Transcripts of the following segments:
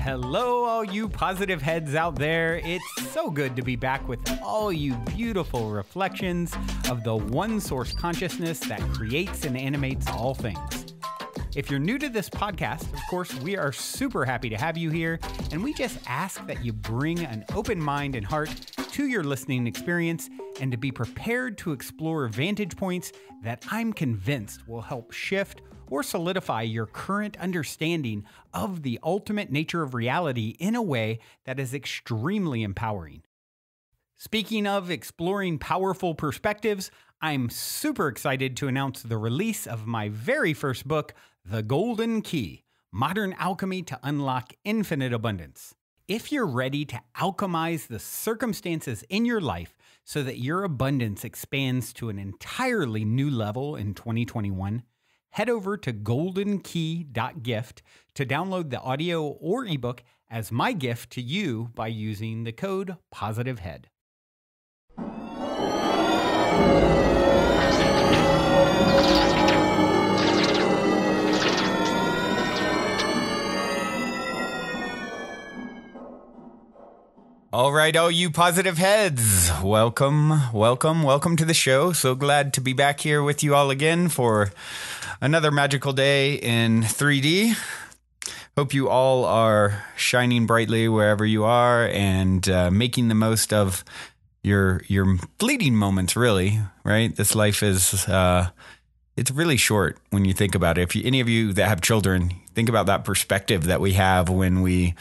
Hello, all you positive heads out there. It's so good to be back with all you beautiful reflections of the one source consciousness that creates and animates all things. If you're new to this podcast, of course, we are super happy to have you here, and we just ask that you bring an open mind and heart to your listening experience and to be prepared to explore vantage points that I'm convinced will help shift or solidify your current understanding of the ultimate nature of reality in a way that is extremely empowering. Speaking of exploring powerful perspectives, I'm super excited to announce the release of my very first book, The Golden Key: Modern Alchemy to Unlock Infinite Abundance. If you're ready to alchemize the circumstances in your life so that your abundance expands to an entirely new level in 2021, head over to goldenkey.gift to download the audio or ebook as my gift to you by using the code POSITIVEHEAD. All right, all you positive heads, welcome to the show. So glad to be back here with you all again for another magical day in 3D. Hope you all are shining brightly wherever you are and making the most of your fleeting moments, really, right? This life is, it's really short when you think about it. If any of you that have children, think about that perspective that we have when we,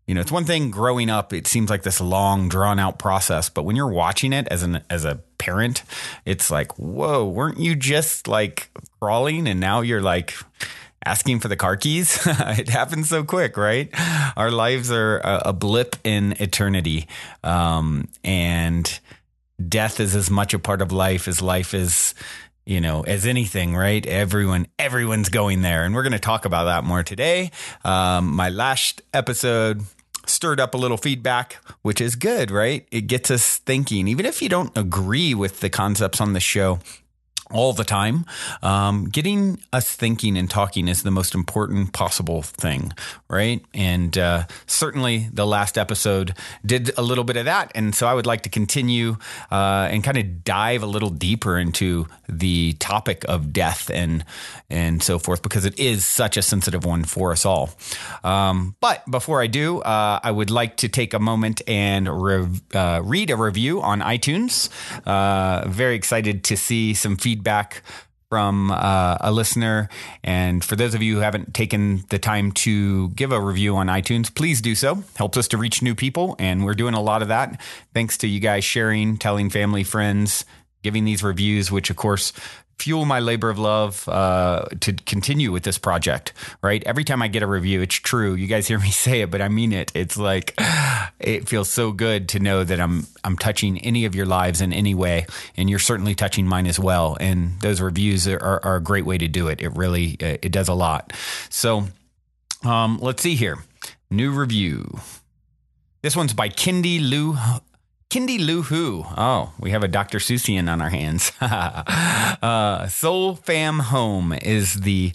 it's one thing growing up, it seems like this long, drawn out process. But when you're watching it as a parent, it's like, whoa, weren't you just like crawling and now you're like asking for the car keys? It happens so quick, right? Our lives are a blip in eternity. And death is as much a part of life is, as anything, right? Everyone's going there. And we're going to talk about that more today. My last episode stirred up a little feedback, which is good, right? It gets us thinking, even if you don't agree with the concepts on the show all the time, getting us thinking and talking is the most important possible thing, right? And certainly the last episode did a little bit of that. And so I would like to continue and kind of dive a little deeper into the topic of death and so forth, because it is such a sensitive one for us all. But before I do, I would like to take a moment and read a review on iTunes. Very excited to see some feedback from a listener. And for those of you who haven't taken the time to give a review on iTunes, please do so. Helps us to reach new people. And we're doing a lot of that. Thanks to you guys sharing, telling family, friends, giving these reviews, which of course fuel my labor of love to continue with this project, right? Every time I get a review, it's true. You guys hear me say it, but I mean it. It's like, it feels so good to know that I'm touching any of your lives in any way, and you're certainly touching mine as well. And those reviews are a great way to do it. It really, it does a lot. So let's see here. New review. This one's by Kindy Lou Hu. Oh, we have a Dr. Seussian on our hands. Soul Fam Home is the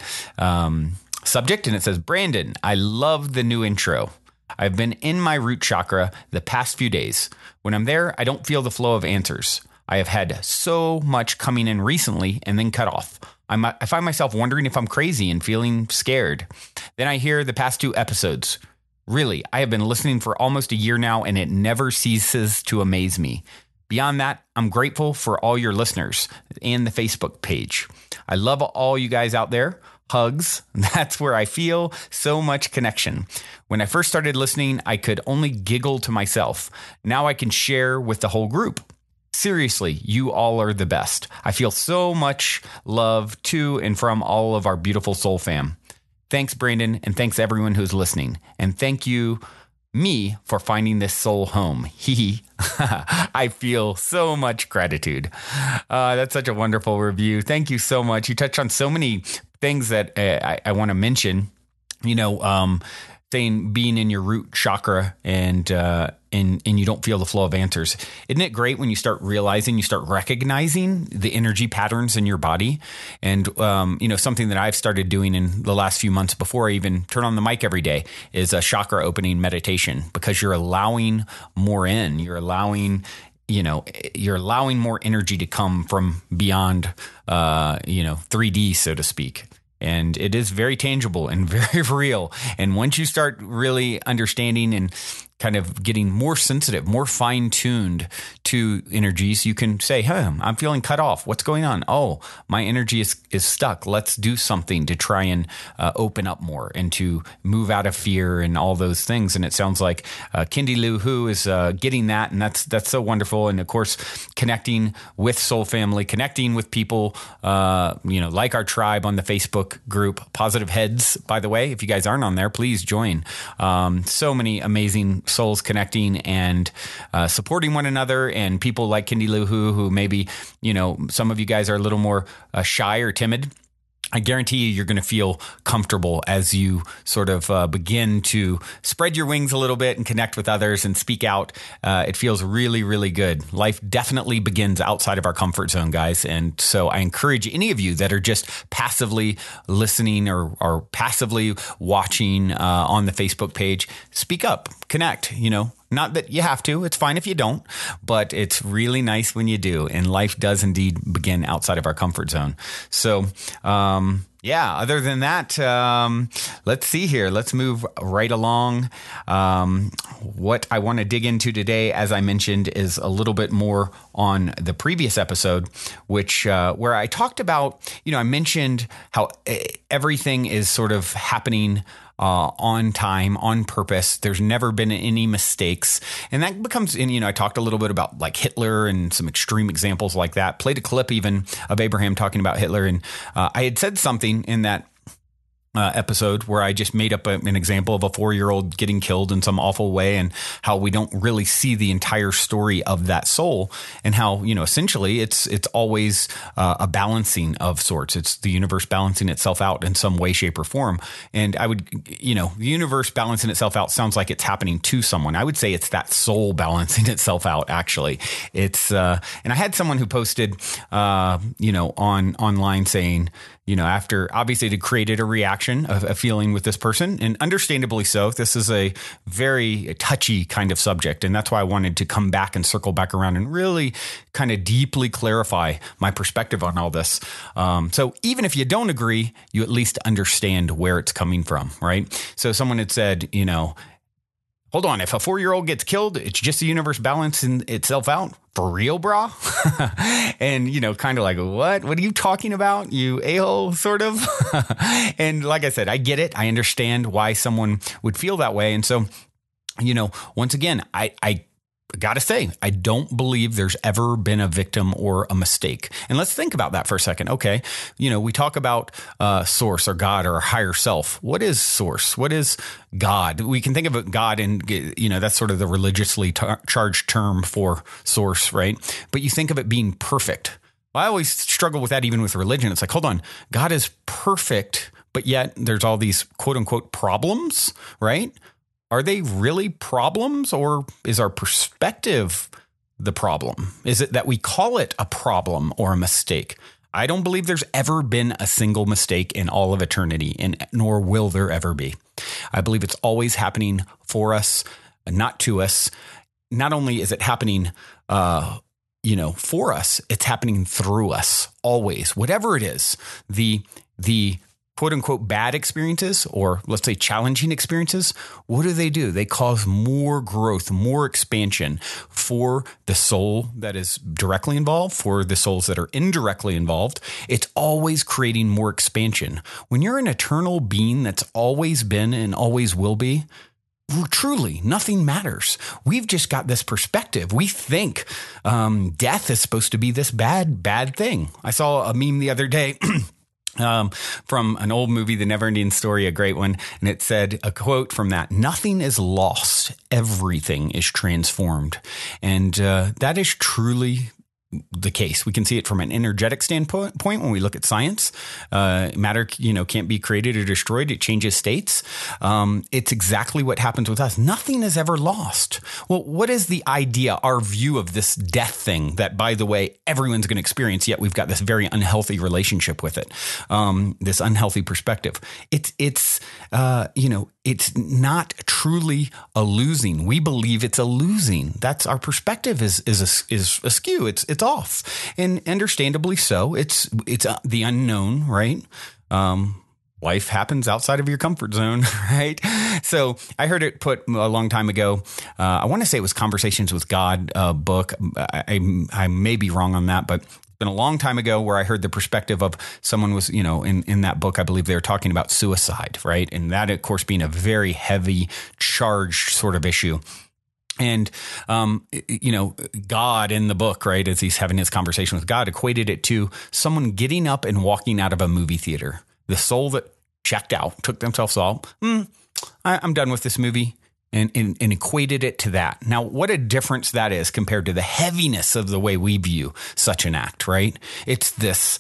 subject, and it says, Brandon, I love the new intro. I've been in my root chakra the past few days. When I'm there, I don't feel the flow of answers. I have had so much coming in recently and then cut off. I find myself wondering if I'm crazy and feeling scared. Then I hear the past 2 episodes. Really, I have been listening for almost a year now, and it never ceases to amaze me. Beyond that, I'm grateful for all your listeners and the Facebook page. I love all you guys out there. Hugs. That's where I feel so much connection. When I first started listening, I could only giggle to myself. Now I can share with the whole group. Seriously, you all are the best. I feel so much love to and from all of our beautiful soul fam. Thanks, Brandon, and thanks everyone who's listening. And thank you, me, for finding this soul home. I feel so much gratitude. That's such a wonderful review. Thank you so much. You touched on so many things that I want to mention. Saying being in your root chakra and and you don't feel the flow of answers. Isn't it great when you start realizing, you start recognizing the energy patterns in your body? And, something that I've started doing in the last few months before I even turn on the mic every day is a chakra opening meditation, because you're allowing more in. You're allowing more energy to come from beyond, 3D, so to speak. And it is very tangible and very real. And once you start really understanding and kind of getting more sensitive, more fine-tuned to energies, you can say, I'm feeling cut off. What's going on? Oh, my energy is stuck. Let's do something to try and open up more and to move out of fear and all those things. And it sounds like Kindy Lou Who is getting that, and that's so wonderful. And of course, connecting with Soul Family, connecting with people, like our tribe on the Facebook group, Positive Heads, by the way. If you guys aren't on there, please join. So many amazing souls connecting and supporting one another, and people like Kindy Lou who maybe, some of you guys are a little more shy or timid. I guarantee you're going to feel comfortable as you sort of begin to spread your wings a little bit and connect with others and speak out. It feels really, really good. Life definitely begins outside of our comfort zone, guys. And so I encourage any of you that are just passively listening or passively watching on the Facebook page, speak up, connect, Not that you have to. It's fine if you don't, but it's really nice when you do. And life does indeed begin outside of our comfort zone. So, other than that, let's see here. Let's move right along. What I want to dig into today, as I mentioned, is a little bit more on the previous episode, which where I talked about, I mentioned how everything is sort of happening on time, on purpose. There's never been any mistakes. And that becomes, I talked a little bit about like Hitler and some extreme examples like that. Played a clip even of Abraham talking about Hitler. And I had said something in that episode where I just made up an example of a 4-year-old getting killed in some awful way, and how we don't really see the entire story of that soul, and how, essentially it's always a balancing of sorts. It's the universe balancing itself out in some way, shape, or form. And I would, the universe balancing itself out sounds like it's happening to someone. I would say it's that soul balancing itself out, actually. It's, and I had someone who posted, online saying, after obviously it created a reaction, a feeling with this person, and understandably so. This is a very touchy kind of subject. And that's why I wanted to come back and circle back around and really kind of deeply clarify my perspective on all this. So even if you don't agree, you at least understand where it's coming from, right? So someone had said, hold on, if a 4-year-old gets killed, it's just the universe balancing itself out? For real, brah? And, kind of like, what are you talking about? You a-hole, sort of. And like I said, I get it. I understand why someone would feel that way. And so, once again, I got to say, I don't believe there's ever been a victim or a mistake. And let's think about that for a second. Okay. We talk about source or God or higher self. What is source? What is God? We can think of it, God, and, that's sort of the religiously charged term for source, right? But you think of it being perfect. I always struggle with that, even with religion. It's like, hold on, God is perfect, but yet there's all these quote unquote problems, right? Are they really problems, or is our perspective the problem? Is it that we call it a problem or a mistake? I don't believe there's ever been a single mistake in all of eternity, and nor will there ever be. I believe it's always happening for us, not to us. Not only is it happening, for us, it's happening through us always. Whatever it is, the quote unquote bad experiences, or let's say challenging experiences, what do? They cause more growth, more expansion for the soul that is directly involved, for the souls that are indirectly involved. It's always creating more expansion. When you're an eternal being that's always been and always will be, truly, nothing matters. We've just got this perspective. We think death is supposed to be this bad thing. I saw a meme the other day from an old movie, The Never-Ending Story, a great one. And it said a quote from that: "Nothing is lost. Everything is transformed." And that is truly the case. We can see it from an energetic standpoint when we look at science. Matter, can't be created or destroyed. It changes states. It's exactly what happens with us. Nothing is ever lost. Well, what is the idea, our view of this death thing that, by the way, everyone's going to experience, yet we've got this very unhealthy relationship with it, this unhealthy perspective. It's not truly a losing. We believe it's a losing. That's our perspective is askew. It's off, and understandably so. It's the unknown, right? Life happens outside of your comfort zone, right? So I heard it put a long time ago. I want to say it was Conversations with God book. I may be wrong on that, but it's been a long time ago where I heard the perspective of someone was, in that book, I believe they were talking about suicide, right? And that, of course, being a very heavy charged sort of issue. And, God in the book, right, as he's having his conversation with God, equated it to someone getting up and walking out of a movie theater. The soul that checked out, took themselves off, I'm done with this movie, and equated it to that. Now, what a difference that is compared to the heaviness of the way we view such an act, right? It's this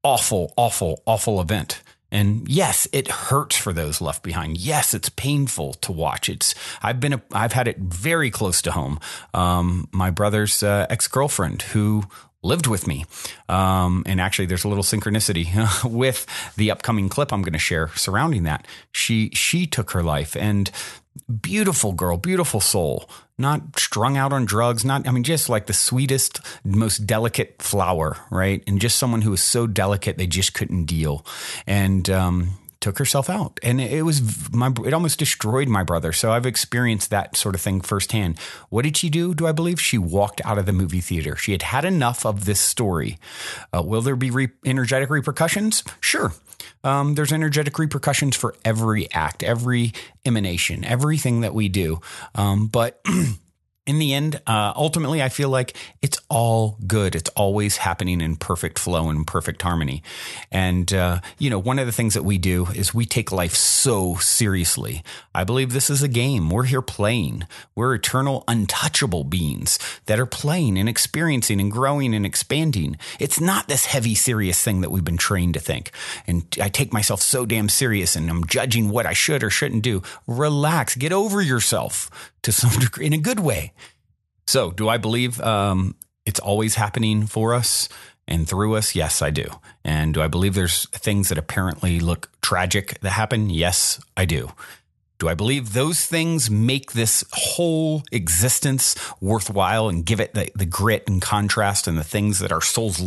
awful, awful, awful event. And yes, it hurts for those left behind. Yes, it's painful to watch. I've had it very close to home. My brother's ex-girlfriend who lived with me. And actually there's a little synchronicity with the upcoming clip I'm going to share surrounding that. She took her life, and beautiful girl, beautiful soul, not strung out on drugs, just like the sweetest, most delicate flower, right? And just someone who was so delicate, they just couldn't deal. And, took herself out, and it almost destroyed my brother. So I've experienced that sort of thing firsthand. What did she do? Do I believe she walked out of the movie theater? She had had enough of this story. Will there be energetic repercussions? Sure. There's energetic repercussions for every act, every emanation, everything that we do. But in the end, ultimately, I feel like it's all good. It's always happening in perfect flow and perfect harmony. And, one of the things that we do is we take life so seriously. I believe this is a game. We're here playing. We're eternal, untouchable beings that are playing and experiencing and growing and expanding. It's not this heavy, serious thing that we've been trained to think. And I take myself so damn serious, and I'm judging what I should or shouldn't do. Relax. Get over yourself to some degree, in a good way. So do I believe it's always happening for us and through us? Yes, I do. And do I believe there's things that apparently look tragic that happen? Yes, I do. Do I believe those things make this whole existence worthwhile and give it the grit and contrast and the things that our souls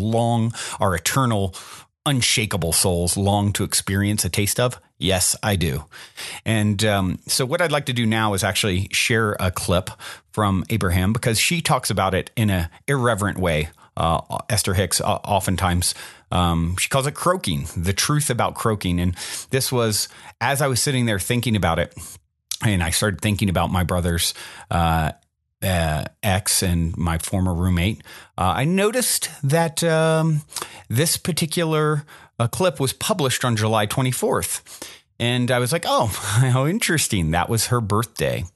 our eternal, unshakable souls long to experience a taste of? Yes, I do. And so what I'd like to do now is actually share a clip from Abraham, because she talks about it in an irreverent way. Esther Hicks, oftentimes, she calls it croaking, the truth about croaking. And this was, as I was sitting there thinking about it, and I started thinking about my brother's ex and my former roommate, I noticed that this particular clip was published on July 24th. And I was like, oh, how interesting. That was her birthday.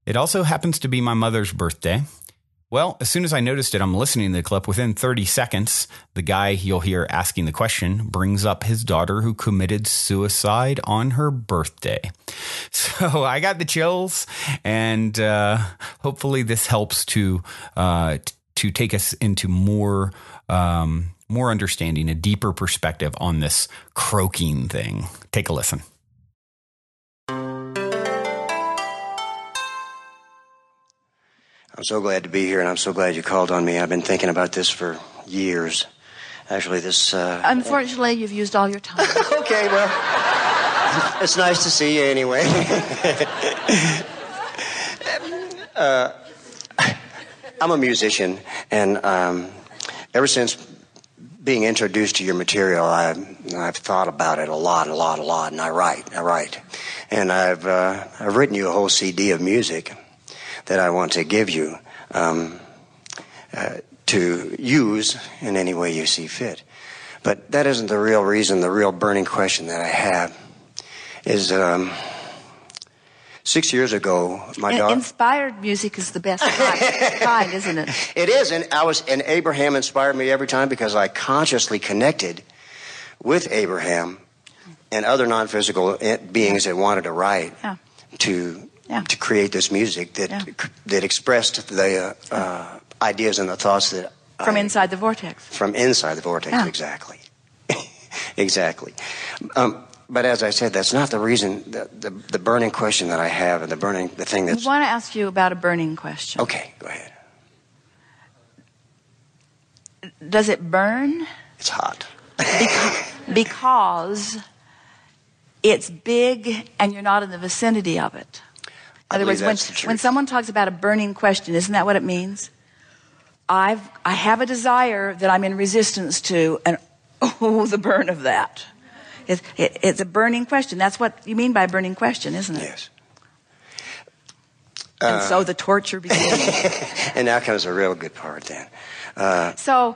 It also happens to be my mother's birthday. Well, as soon as I noticed it, I'm listening to the clip. Within 30 seconds, the guy you'll hear asking the question brings up his daughter who committed suicide on her birthday. So I got the chills, and hopefully this helps to take us into more understanding, a deeper perspective on this croaking thing. Take a listen. I'm so glad to be here, and I'm so glad you called on me. I've been thinking about this for years. Actually, this... Unfortunately, you've used all your time. Okay, well, it's nice to see you anyway. I'm a musician, and ever since being introduced to your material, I've thought about it a lot, and I write. And I've written you a whole CD of music that I want to give you to use in any way you see fit. But that isn't the real reason. The real burning question that I have is, 6 years ago, my daughter... Inspired music is the best kind, isn't it? It is, and Abraham inspired me every time because I consciously connected with Abraham and other non-physical beings that wanted to write to create this music that expressed the ideas and the thoughts that from inside the vortex. From inside the vortex, exactly. Exactly. But as I said, that's not the reason, the burning question that I have, and the thing that's... I want to ask you about a burning question. Okay, go ahead. Does it burn? It's hot. Because it's big and you're not in the vicinity of it. In other words, when someone talks about a burning question, isn't that what it means? I have a desire that I'm in resistance to, and oh, the burn of that. It's a burning question. That's what you mean by a burning question, isn't it? Yes. And so the torture begins. And now comes a real good part then. So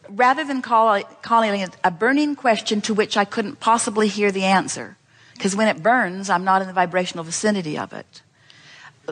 rather than calling it a burning question to which I couldn't possibly hear the answer, because when it burns, I'm not in the vibrational vicinity of it,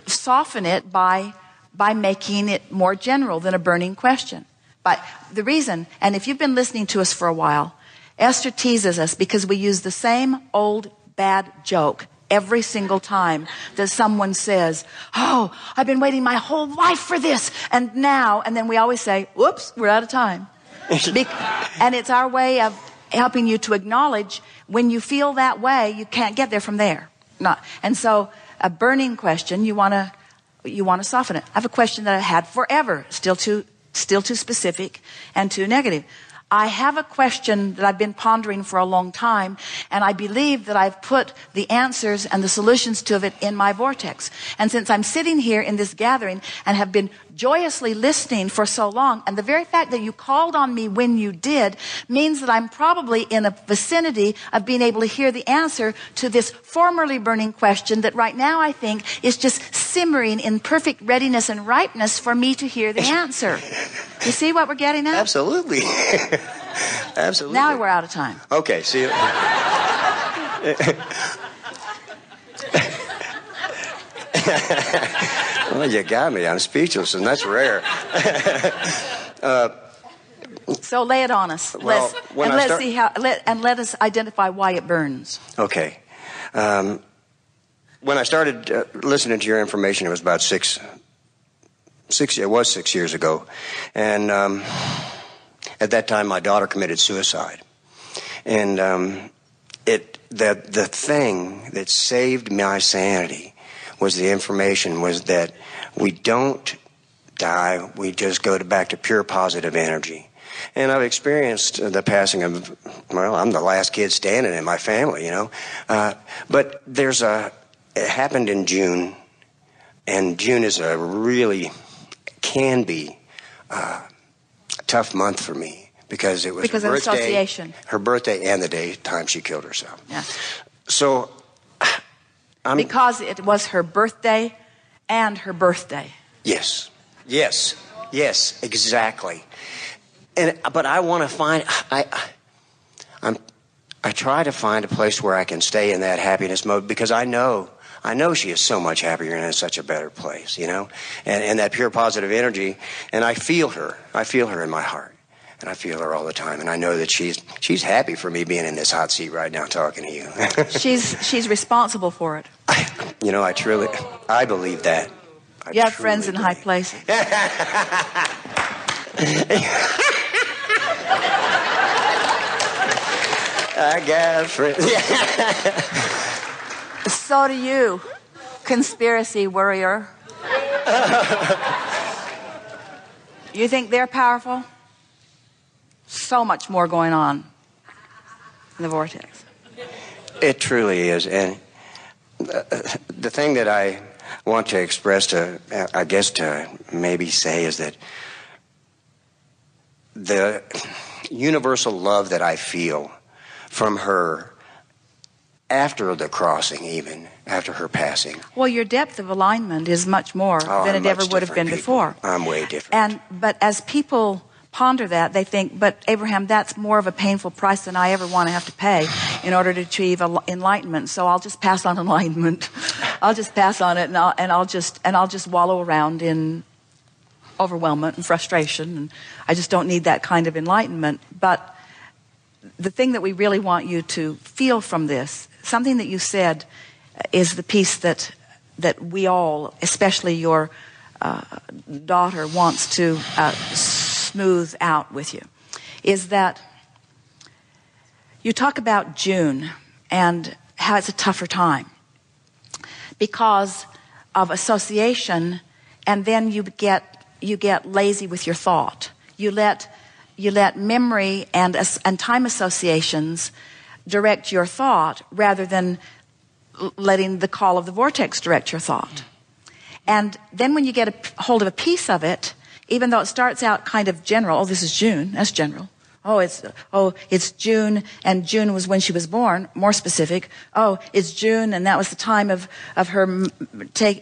soften it by making it more general than a burning question. But the reason, and if you've been listening to us for a while, Esther teases us because we use the same old bad joke every single time that someone says, oh, I've been waiting my whole life for this, and then we always say, whoops, we're out of time. And it's our way of helping you to acknowledge when you feel that way, you can't get there from there. And so a burning question, you want to soften it. I have a question that I had forever, still too specific and too negative. I have a question that I've been pondering for a long time, and I believe that I've put the answers and the solutions to it in my vortex. And since I'm sitting here in this gathering and have been joyously listening for so long, and the very fact that you called on me when you did means that I'm probably in a vicinity of being able to hear the answer to this formerly burning question that right now I think is just simmering in perfect readiness and ripeness for me to hear the answer. You see what we're getting at? Absolutely. Absolutely. Now we're out of time. Okay, see you. Well, you got me. I'm speechless, and that's rare. So lay it on us. Well, let us identify why it burns. Okay. When I started listening to your information, it was about 6 years ago, and at that time my daughter committed suicide, and the thing that saved my sanity was the information was that we don't die, we just go back to pure positive energy. And I've experienced the passing of, well, I'm the last kid standing in my family, you know, but it happened in June, and June is can be a tough month for me because it was her birthday, association. Her birthday and the time she killed herself. Yeah. So, because it was her birthday and her birthday. Yes, exactly. But I want to find. I try to find a place where I can stay in that happiness mode because I know she is so much happier and in such a better place, you know, and that pure positive energy. And I feel her in my heart, and I feel her all the time. And I know that she's happy for me being in this hot seat right now talking to you. She's responsible for it. I believe that. You have friends in high places. I got friends. So do you, conspiracy worrier. You think they're powerful? So much more going on in the vortex. It truly is. And the thing that I want to express to maybe say is that the universal love that I feel from her after the crossing, even after her passing. Well, your depth of alignment is much more than it ever would have been before. I'm way different. But as people ponder that, they think, but Abraham, that's more of a painful price than I ever want to have to pay in order to achieve enlightenment. So I'll just pass on enlightenment. I'll just pass on it, and I'll just wallow around in overwhelmment and frustration, and I just don't need that kind of enlightenment. But the thing that we really want you to feel from this, something that you said, is the piece that we all, especially your daughter, wants to smooth out with you, is that you talk about June and how it's a tougher time because of association, and then you get lazy with your thought. You let memory and time associations direct your thought rather than letting the call of the vortex direct your thought. And then when you get a hold of a piece of it, even though it starts out kind of general, oh, this is June, that's general. It's June, and June was when she was born, more specific. Oh, it's June, and that was the time of her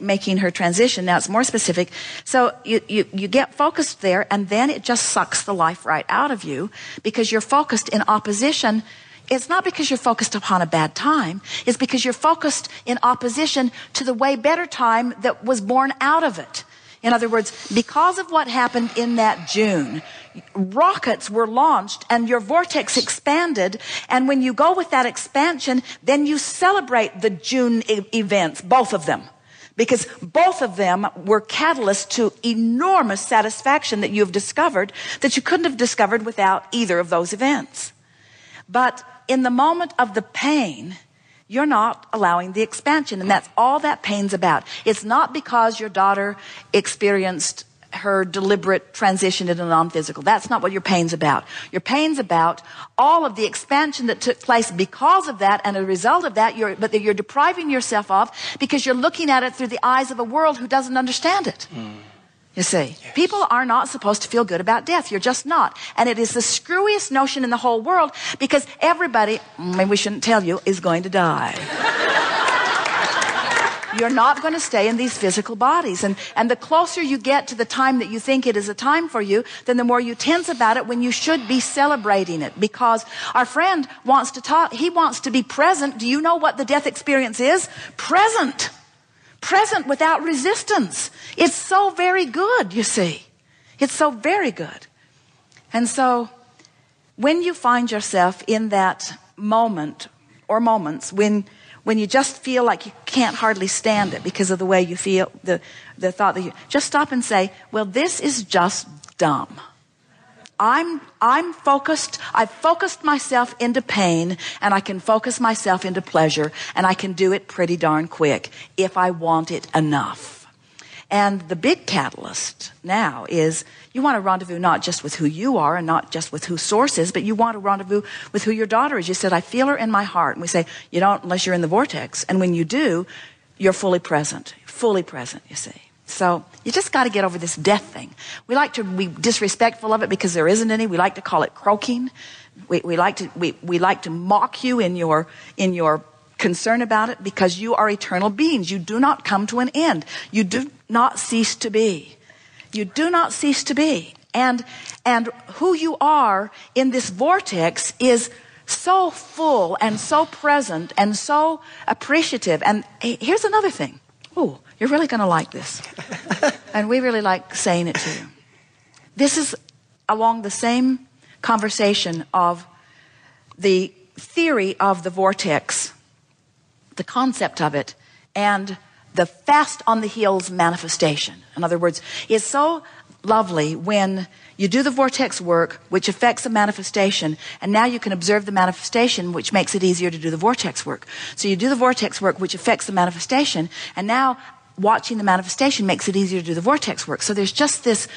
making her transition. Now it's more specific. So you get focused there, and then it just sucks the life right out of you because you're focused in opposition. It's not because you're focused upon a bad time. It's because you're focused in opposition to the way better time that was born out of it. In other words, because of what happened in that June, rockets were launched and your vortex expanded. And when you go with that expansion, then you celebrate the June events, both of them. Because both of them were catalysts to enormous satisfaction that you've discovered that you couldn't have discovered without either of those events. But in the moment of the pain, you're not allowing the expansion, and that's all that pain's about. It's not because your daughter experienced her deliberate transition into non-physical. That's not what your pain's about. Your pain's about all of the expansion that took place because of that, and as a result of that, you're depriving yourself of because you're looking at it through the eyes of a world who doesn't understand it. You see, yes. People are not supposed to feel good about death. You're just not. And it is the screwiest notion in the whole world because everybody, maybe we shouldn't tell you, is going to die. You're not going to stay in these physical bodies. And the closer you get to the time that you think it is a time for you, then the more you tense about it when you should be celebrating it. Because our friend wants to talk, he wants to be present. Do you know what the death experience is? Present. Present without resistance. It's so very good, you see. It's so very good. And so when you find yourself in that moment or moments when you just feel like you can't hardly stand it because of the way you feel, the thought that you just stop and say, well, this is just dumb. I'm focused. I've focused myself into pain, and I can focus myself into pleasure, and I can do it pretty darn quick if I want it enough. And the big catalyst now is you want to rendezvous not just with who you are and not just with who source is, but you want to rendezvous with who your daughter is. You said, I feel her in my heart. And we say, you don't unless you're in the vortex. And when you do, you're fully present, you see. So you just got to get over this death thing. We like to be disrespectful of it because there isn't any. We like to call it croaking. We like to mock you in your concern about it because you are eternal beings. You do not come to an end. You do not cease to be. You do not cease to be. And who you are in this vortex is so full and so present and so appreciative. And here's another thing. Oh, you're really going to like this. And we really like saying it to you. This is along the same conversation of the theory of the vortex, the concept of it, and the fast on the heels manifestation. In other words, it's so lovely when you do the vortex work, which affects the manifestation, and now you can observe the manifestation, which makes it easier to do the vortex work. So you do the vortex work, which affects the manifestation, and now watching the manifestation makes it easier to do the vortex work. So there's just this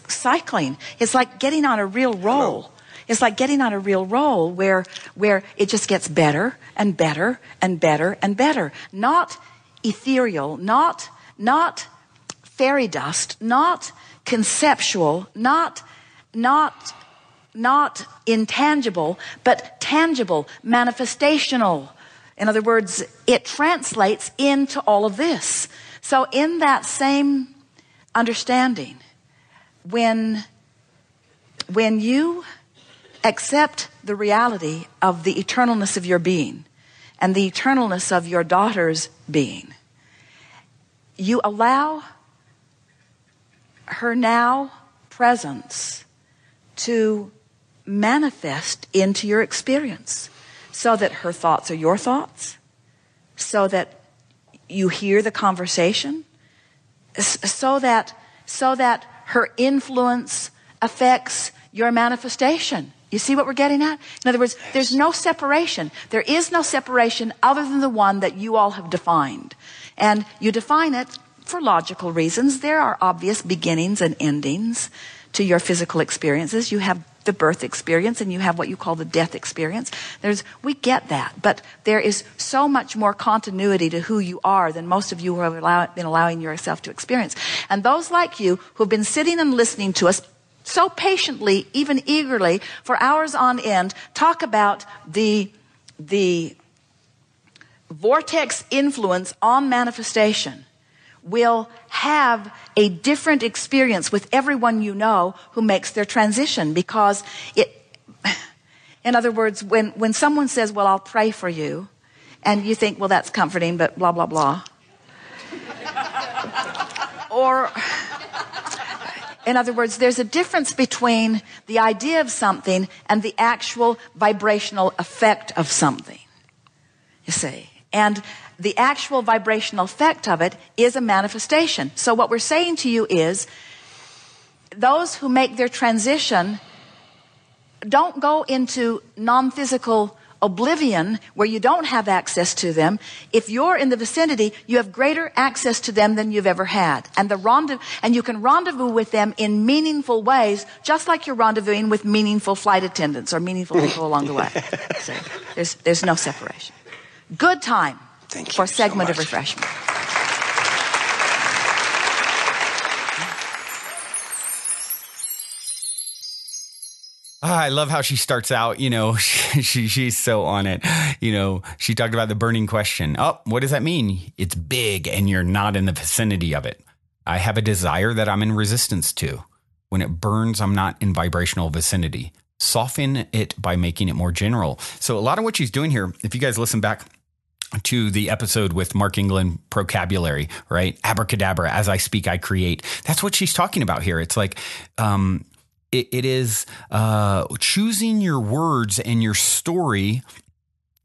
cycling. It's like getting on a real roll. Hello. It's like getting on a real roll where it just gets better and better and better and better. Not ethereal, not fairy dust, not conceptual, not intangible, but tangible, manifestational. In other words, it translates into all of this. So in that same understanding, when you accept the reality of the eternalness of your being, and the eternalness of your daughter's being, you allow her now presence to manifest into your experience, so that her thoughts are your thoughts, so that you hear the conversation, so that her influence affects your manifestation. You see what we're getting at? In other words, there's no separation. There is no separation other than the one that you all have defined. And you define it for logical reasons. There are obvious beginnings and endings to your physical experiences. You have the birth experience and you have what you call the death experience. We get that, but there is so much more continuity to who you are than most of you who have been allowing yourself to experience. And those like you who have been sitting and listening to us so patiently, even eagerly, for hours on end, talk about the vortex influence on manifestation, will have a different experience with everyone you know who makes their transition. Because in other words, when someone says, well, I'll pray for you, and you think, well, that's comforting, but blah, blah, blah. Or, in other words, there's a difference between the idea of something and the actual vibrational effect of something, you see. And the actual vibrational effect of it is a manifestation. So what we're saying to you is, those who make their transition don't go into non-physical oblivion where you don't have access to them. If you're in the vicinity, you have greater access to them than you've ever had. And you can rendezvous with them in meaningful ways, just like you're rendezvousing with meaningful flight attendants or meaningful people along the way. So there's no separation. Good time. Thank you for a segment so of refreshment. I love how she starts out, she's so on it. She talked about the burning question. Oh, what does that mean? It's big and you're not in the vicinity of it. I have a desire that I'm in resistance to. When it burns, I'm not in vibrational vicinity. Soften it by making it more general. So a lot of what she's doing here, if you guys listen back to the episode with Mark England, Procabulary, right? Abracadabra, as I speak, I create. That's what she's talking about here. It's like, it is choosing your words and your story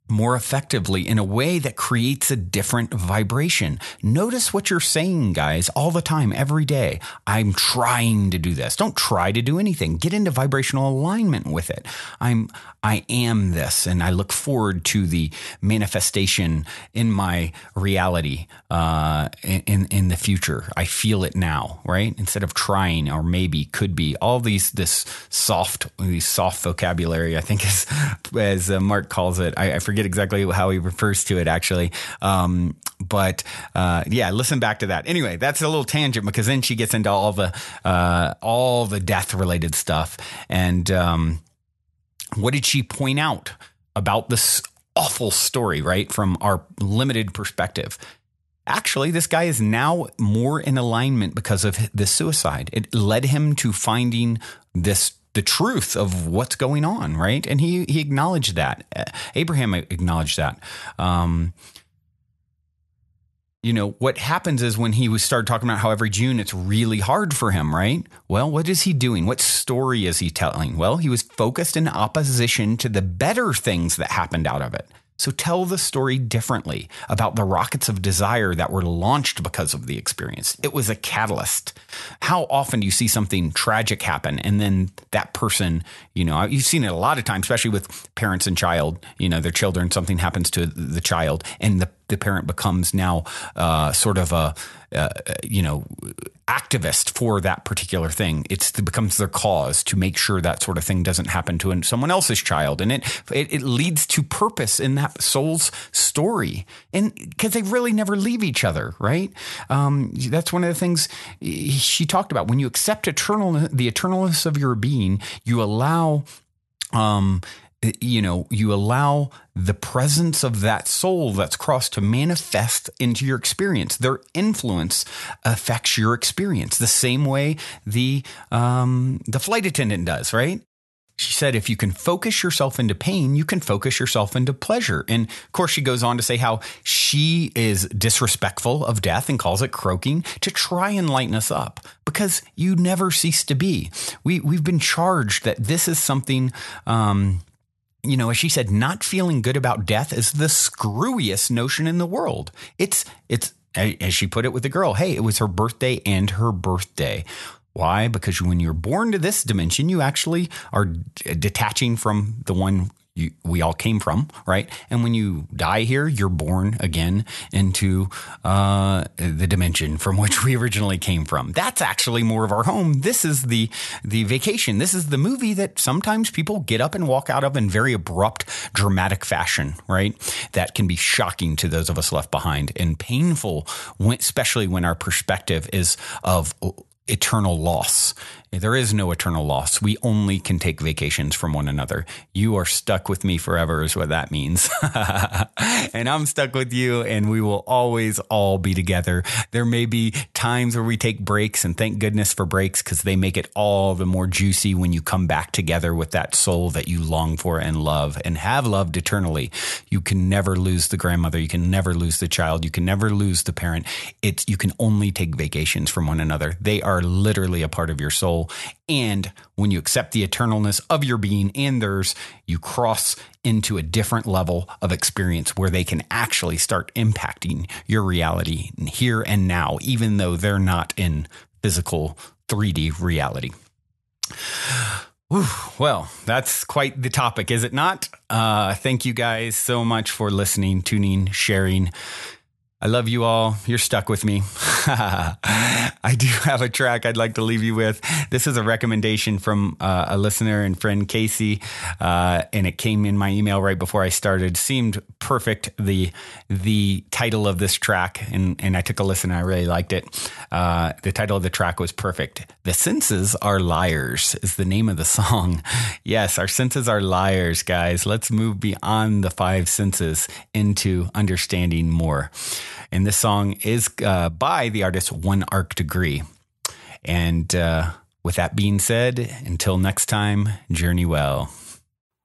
more effectively in a way that creates a different vibration. Notice what you're saying, guys, all the time, every day. I'm trying to do this. Don't try to do anything. Get into vibrational alignment with it. I am this, and I look forward to the manifestation in my reality in the future. I feel it now, right? Instead of trying or maybe, could be, all this soft vocabulary, I think, as Mark calls it. I forget exactly how he refers to it, actually. But listen back to that. Anyway, that's a little tangent, because then she gets into all the death related stuff. And what did she point out about this awful story, right? From our limited perspective. Actually, this guy is now more in alignment because of the suicide. It led him to finding the truth of what's going on, right? And he acknowledged that. Abraham acknowledged that. What happens is when he started talking about how every June it's really hard for him, right? Well, what is he doing? What story is he telling? Well, he was focused in opposition to the better things that happened out of it. So tell the story differently about the rockets of desire that were launched because of the experience. It was a catalyst. How often do you see something tragic happen and then that person, you've seen it a lot of times, especially with parents and child, their children, something happens to the child and the parent becomes now sort of a activist for that particular thing. It becomes their cause to make sure that sort of thing doesn't happen to someone else's child. And it leads to purpose in that soul's story. And because they really never leave each other, right? That's one of the things she talked about. When you accept the eternalness of your being, you allow you allow the presence of that soul that's crossed to manifest into your experience. Their influence affects your experience the same way the flight attendant does, right? She said, if you can focus yourself into pain, you can focus yourself into pleasure. And of course, she goes on to say how she is disrespectful of death and calls it croaking to try and lighten us up, because you never cease to be. We've been charged that this is something, as she said, not feeling good about death is the screwiest notion in the world. It's, as she put it with the girl, hey, it was her birthday and her birthday. Why? Because when you're born to this dimension, you actually are detaching from the one we all came from, right? And when you die here, you're born again into the dimension from which we originally came from. That's actually more of our home. This is the vacation. This is the movie that sometimes people get up and walk out of in very abrupt, dramatic fashion, right? That can be shocking to those of us left behind and painful, especially when our perspective is of eternal loss. There is no eternal loss. We only can take vacations from one another. You are stuck with me forever is what that means. And I'm stuck with you, and we will always all be together. There may be times where we take breaks, and thank goodness for breaks, because they make it all the more juicy when you come back together with that soul that you long for and love and have loved eternally. You can never lose the grandmother. You can never lose the child. You can never lose the parent. You can only take vacations from one another. They are literally a part of your soul. And when you accept the eternalness of your being and theirs, you cross into a different level of experience where they can actually start impacting your reality here and now, even though they're not in physical 3D reality. Whew, well, that's quite the topic, is it not? Thank you guys so much for listening, tuning, sharing. I love you all. You're stuck with me. I do have a track I'd like to leave you with. This is a recommendation from a listener and friend, Casey, and it came in my email right before I started. Seemed perfect, the title of this track, and I took a listen and I really liked it. The title of the track was perfect. The Senses Are Liars is the name of the song. Yes, our senses are liars, guys. Let's move beyond the five senses into understanding more. And this song is by the artist One Arc Degree. And with that being said, until next time, journey well.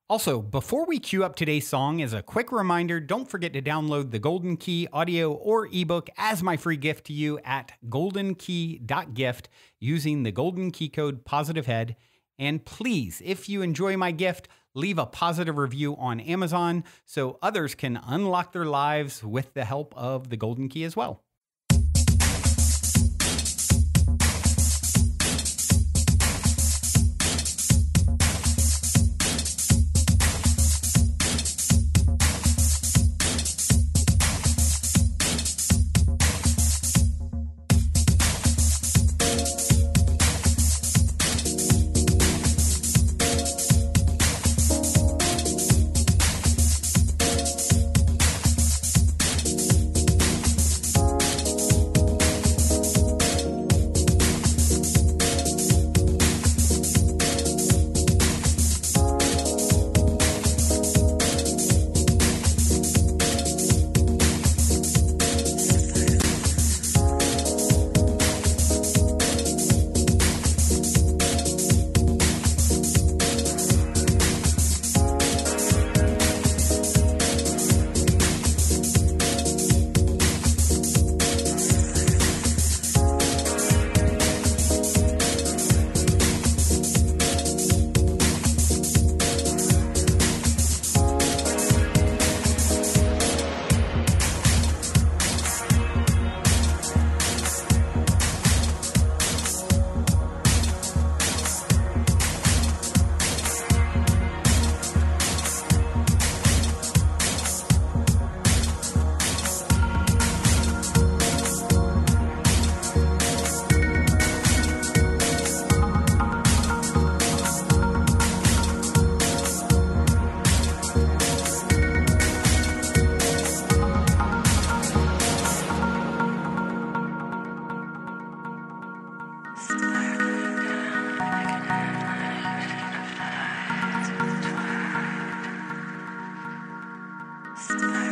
Also, before we cue up today's song, as a quick reminder, don't forget to download the Golden Key audio or ebook as my free gift to you at goldenkey.gift using the Golden Key code POSITIVEHEAD. And please, if you enjoy my gift, leave a positive review on Amazon so others can unlock their lives with the help of the Golden Key as well. Start.